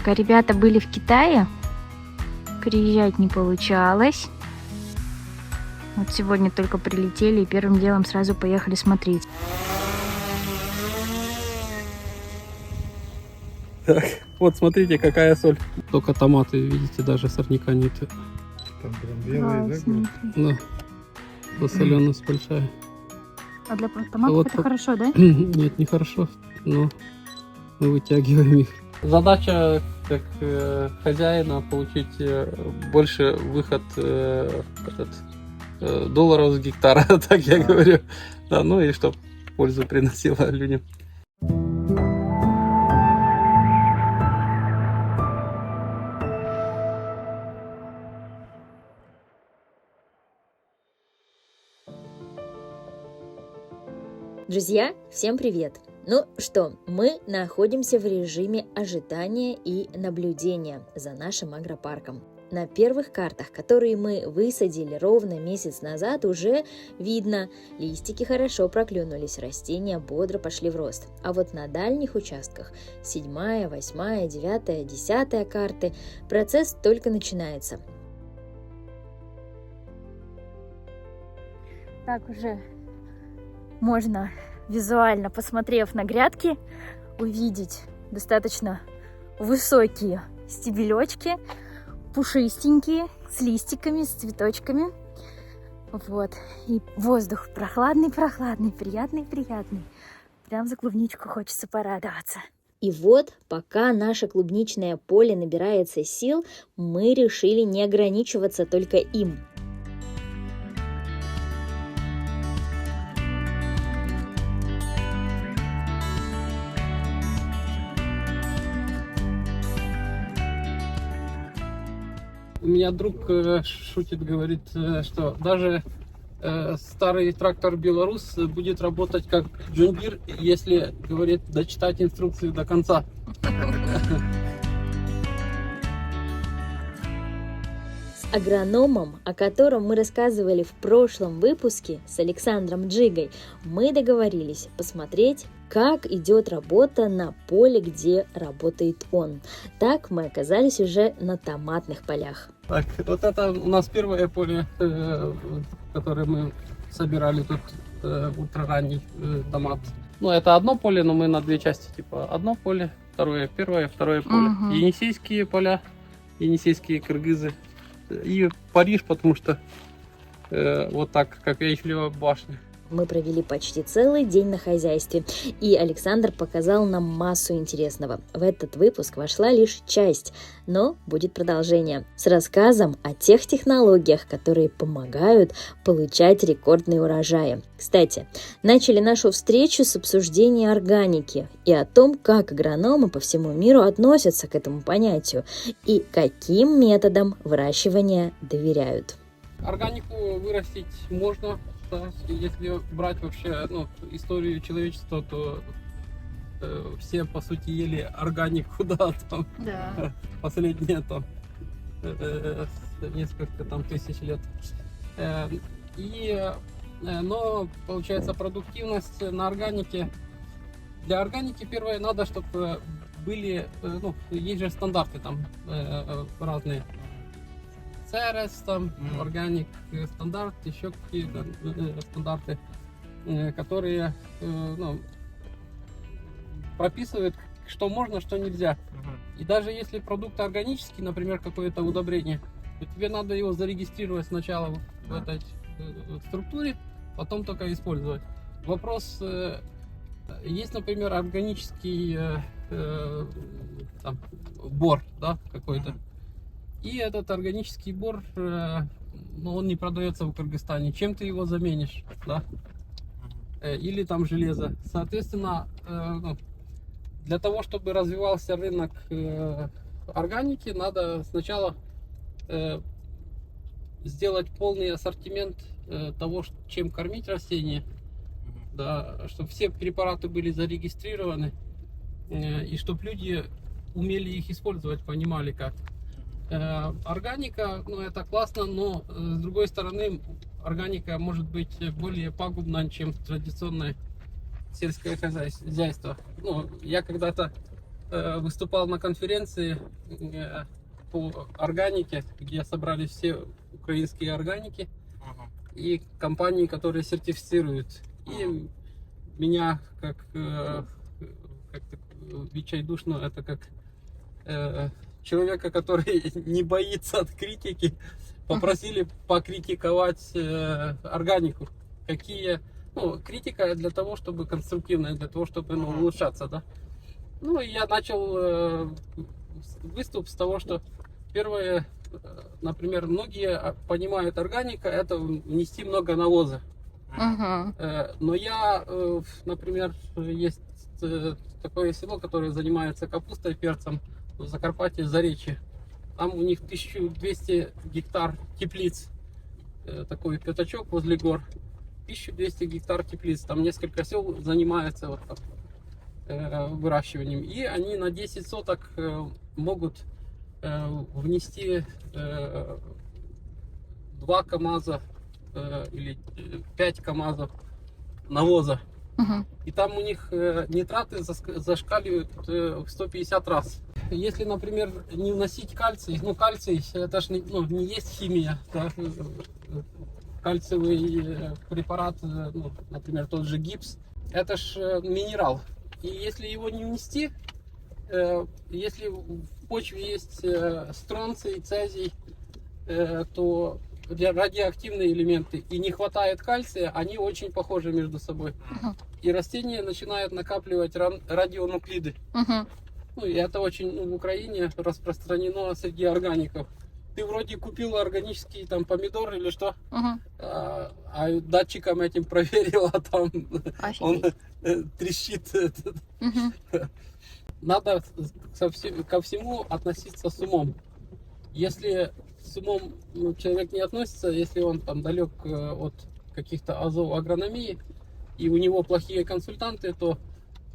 Так, а ребята были в Китае. Приезжать не получалось. Вот сегодня только прилетели и первым делом сразу поехали смотреть. Так, вот смотрите, какая соль. Только томаты, видите, даже сорняка нет. Там прям белые, да? Да, засоленность большая. А для томатов Вот это по- хорошо, да? Нет, нехорошо, но мы вытягиваем их. Задача как хозяина получить больше выход долларов с гектара, так я говорю. Да, ну и чтобы пользу приносило людям. Друзья, всем привет! Ну что, мы находимся в режиме ожидания и наблюдения за нашим агропарком. На первых картах, которые мы высадили ровно месяц назад, уже видно, листики хорошо проклюнулись, растения бодро пошли в рост. А вот на дальних участках, 7, 8, 9, 10 карты, процесс только начинается. Так уже можно, визуально посмотрев на грядки, увидеть достаточно высокие стебелечки, пушистенькие, с листиками, с цветочками. Вот. И воздух прохладный, приятный. Прям за клубничку хочется порадоваться. И вот, пока наше клубничное поле набирается сил, мы решили не ограничиваться только им. У меня друг шутит, говорит, что даже старый трактор Беларус будет работать как John Deere, если, говорит, дочитать инструкцию до конца. С агрономом, о котором мы рассказывали в прошлом выпуске с Александром Джигой, мы договорились посмотреть, как идет работа на поле, где работает он. Так мы оказались уже на томатных полях. Так, вот это у нас первое поле, которое мы собирали тут, ультраранний томат. Ну, это одно поле, но мы на две части, типа одно поле, второе, первое, второе поле. Мгм. Енисейские поля, енисейские кыргызы и Париж, потому что вот так, как Эйфелева башня. Мы провели почти целый день на хозяйстве, и Александр показал нам массу интересного. В этот выпуск вошла лишь часть, но будет продолжение с рассказом о тех технологиях, которые помогают получать рекордные урожаи. Кстати, начали нашу встречу с обсуждения органики и о том, как агрономы по всему миру относятся к этому понятию и каким методам выращивания доверяют. Органику вырастить можно. Да, если брать вообще историю человечества, то все по сути ели органику, да, там Да. последние там несколько там тысяч лет. Но получается продуктивность на органике. Для органики первое надо, чтобы были, есть же стандарты там разные. ЦРС, там, органик стандарт, еще какие-то стандарты, которые прописывают, что можно, что нельзя. И даже если продукт органический, например, какое-то удобрение, то тебе надо его зарегистрировать сначала в этой структуре, потом только использовать. Вопрос, есть, например, органический там, бор, да, какой-то. И этот органический бор, он не продается в Кыргызстане. Чем ты его заменишь, да? Или там железо. Соответственно, для того, чтобы развивался рынок органики, надо сначала сделать полный ассортимент того, чем кормить растения, да, чтобы все препараты были зарегистрированы, и чтобы люди умели их использовать, понимали как. Органика, это классно, но с другой стороны, органика может быть более пагубна, чем традиционное сельское хозяйство. Я когда-то выступал на конференции по органике, где собрались все украинские органики и компании, которые сертифицируют. И меня как Вичайдушну, это как человека, который не боится от критики, попросили покритиковать органику. Какие, ну, критика для того, чтобы конструктивная, для того, чтобы улучшаться, да. Ну, и я начал выступ с того, что первое, например, многие понимают, органика это внести много навоза. Но я, например, есть такое село, которое занимается капустой, перцем в Закарпатье, Заречье. Там у них 1200 гектар теплиц, такой пятачок возле гор. 1200 гектар теплиц, там несколько сел занимаются вот выращиванием. И они на 10 соток могут внести 2 КАМАЗа или 5 КАМАЗов навоза. И там у них нитраты зашкаливают в 150 раз. Если, например, не вносить кальций, ну кальций это ж не есть химия, да? Кальциевый препарат, ну, например, тот же гипс, это ж минерал. И если его не внести, если в почве есть стронций, цезий, то радиоактивные элементы и не хватает кальция, они очень похожи между собой. И растения начинают накапливать радионуклиды. Ну, и это очень в Украине распространено среди органиков. Ты вроде купил органический там помидор или что, а датчиком этим проверил, а там он трещит. Надо ко всему относиться с умом. Если с умом человек не относится, если он там далек от каких-то азов агрономии и у него плохие консультанты, то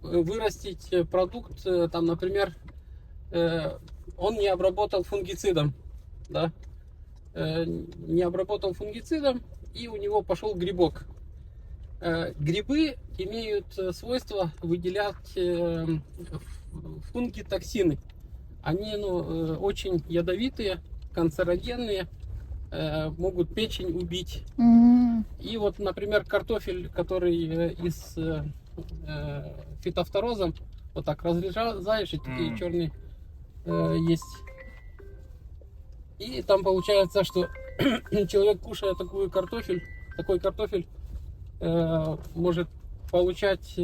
вырастить продукт, там, например, он не обработал фунгицидом, да, не обработал фунгицидом, и у него пошел грибок. Грибы имеют свойство выделять фунгитоксины. Они очень ядовитые, канцерогенные, могут печень убить. И вот, например, картофель, который из фитофторозом, вот так разрезаешь, и такие черные есть. И там получается, что человек, кушая такой картофель может получать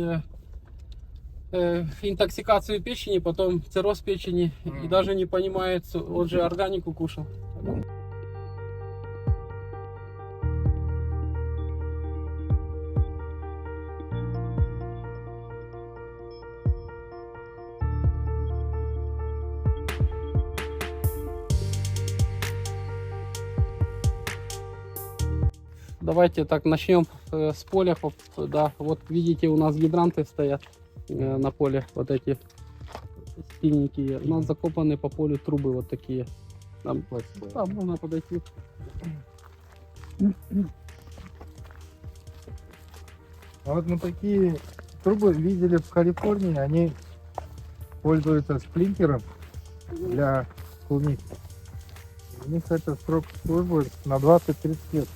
интоксикацию печени, потом цирроз печени, и даже не понимает, он же органику кушал. Давайте так начнем с поля. Да, вот видите, у нас гидранты стоят на поле, вот эти синенькие. У нас закопаны по полю трубы вот такие. Там, да, можно подойти. А вот мы такие трубы видели в Калифорнии, они пользуются сплинтером для клубники. У них это срок службы на 20-30 лет.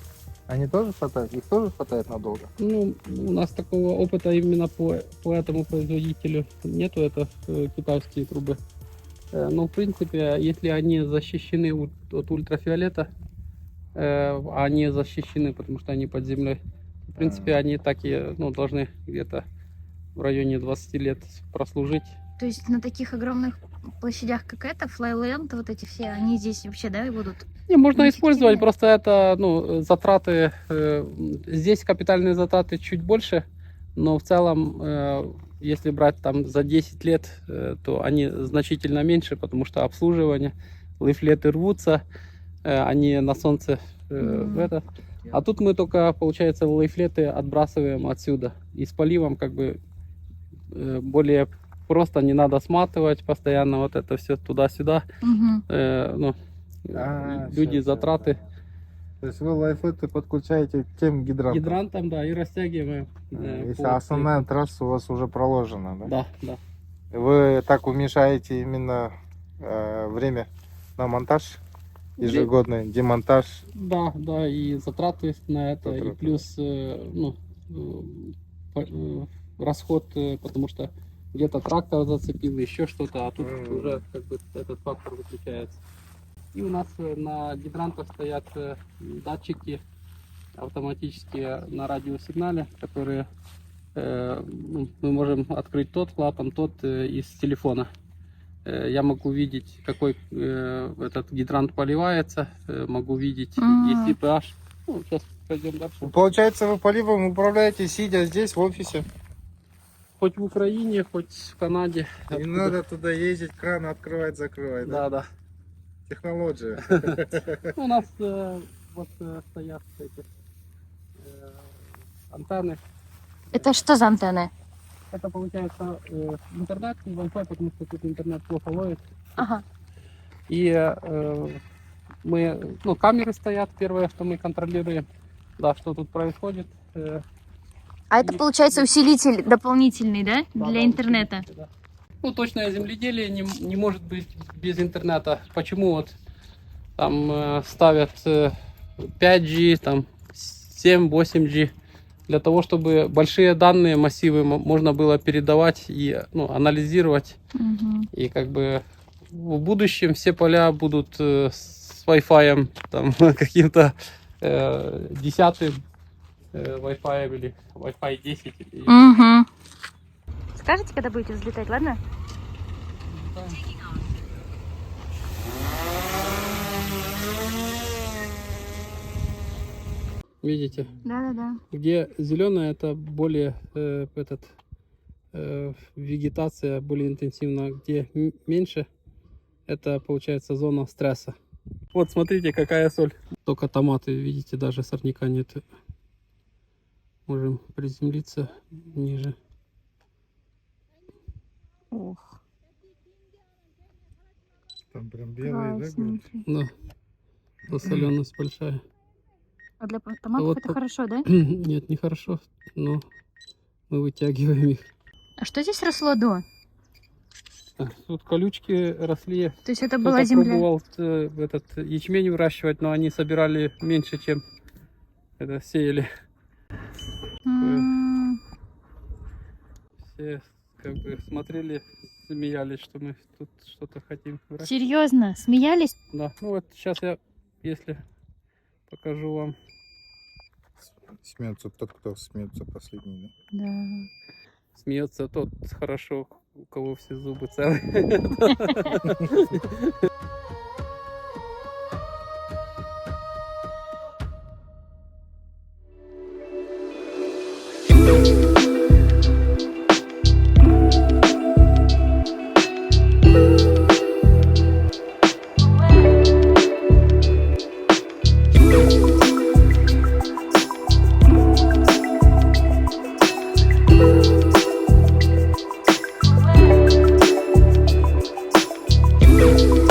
Они тоже хватает? Их тоже хватает надолго? Ну, у нас такого опыта именно по этому производителю нету, это китайские трубы. Но в принципе, если они защищены от ультрафиолета, они защищены, потому что они под землей, в принципе, они так и должны где-то в районе 20 лет прослужить. То есть на таких огромных площадях, как это, флайленд, вот эти все, они здесь вообще, да, и будут? Не, можно использовать, просто это, затраты, здесь капитальные затраты чуть больше, но в целом, если брать там за 10 лет, то они значительно меньше, потому что обслуживание, лейфлеты рвутся, они на солнце А тут мы только, получается, лейфлеты отбрасываем отсюда. И с поливом как бы более просто, не надо сматывать постоянно вот это все туда-сюда. Люди, затраты. То есть вы лайфлеты подключаете к тем гидрантам? Гидрантом, да, и растягиваем. Если основная трасса у вас уже проложена, да? Да. Вы так уменьшаете именно время на монтаж, ежегодный демонтаж. Да, да, и затраты на это, и Затраты. плюс расход, потому что где-то трактор зацепил, еще что-то, а тут уже как бы этот фактор выключается. И у нас на гидрантах стоят датчики автоматические на радиосигнале, которые мы можем открыть тот клапан, тот из телефона. Я могу видеть, какой этот гидрант поливается, могу видеть если pH. Ну, сейчас пойдем дальше. Получается, вы поливом управляете, сидя здесь в офисе. Хоть в Украине, хоть в Канаде. Не Откуда. надо туда ездить, кран открывать, закрывать. Да, да. Технология. У нас вот стоят эти антенны. Это что за антенны? Это получается интернет и Wi-Fi, потому что тут интернет плохо ловит. Ага. И мы, ну, камеры стоят, первое, что мы контролируем, да, что тут происходит. А это получается усилитель дополнительный, да? Да, Для да, интернета. усилитель, да. Ну, точное земледелие не может быть без интернета. Почему вот там ставят 5G, там 7, 8G, для того, чтобы большие данные, массивы можно было передавать и анализировать. И как бы в будущем все поля будут с Wi-Fi, там каким-то 10 Wi-Fi или Wi-Fi 10. Угу. Скажите, когда будете взлетать, ладно? Видите? Да. Где зеленое, это более вегетация более интенсивна, где меньше, это получается зона стресса. Вот смотрите, какая соль. Только томаты, видите, даже сорняка нет. Можем приземлиться ниже. Ох, Там прям белые, да? классненький. Да, засоленость большая. А для томатов Вот это тут- хорошо, да? Нет, не хорошо, но мы вытягиваем их. А что здесь росло до? Тут колючки росли. То есть это Кто-то была земля? пробовал этот ячмень выращивать, но они собирали меньше, чем это сеяли. М, Все как бы смотрели, смеялись, что мы тут что-то хотим выращивать. Серьезно? Смеялись? Да, ну вот сейчас я, если покажу вам. Смеется тот, кто смеется последний, да? Да. Смеется тот хорошо, у кого все зубы целые. Thank you.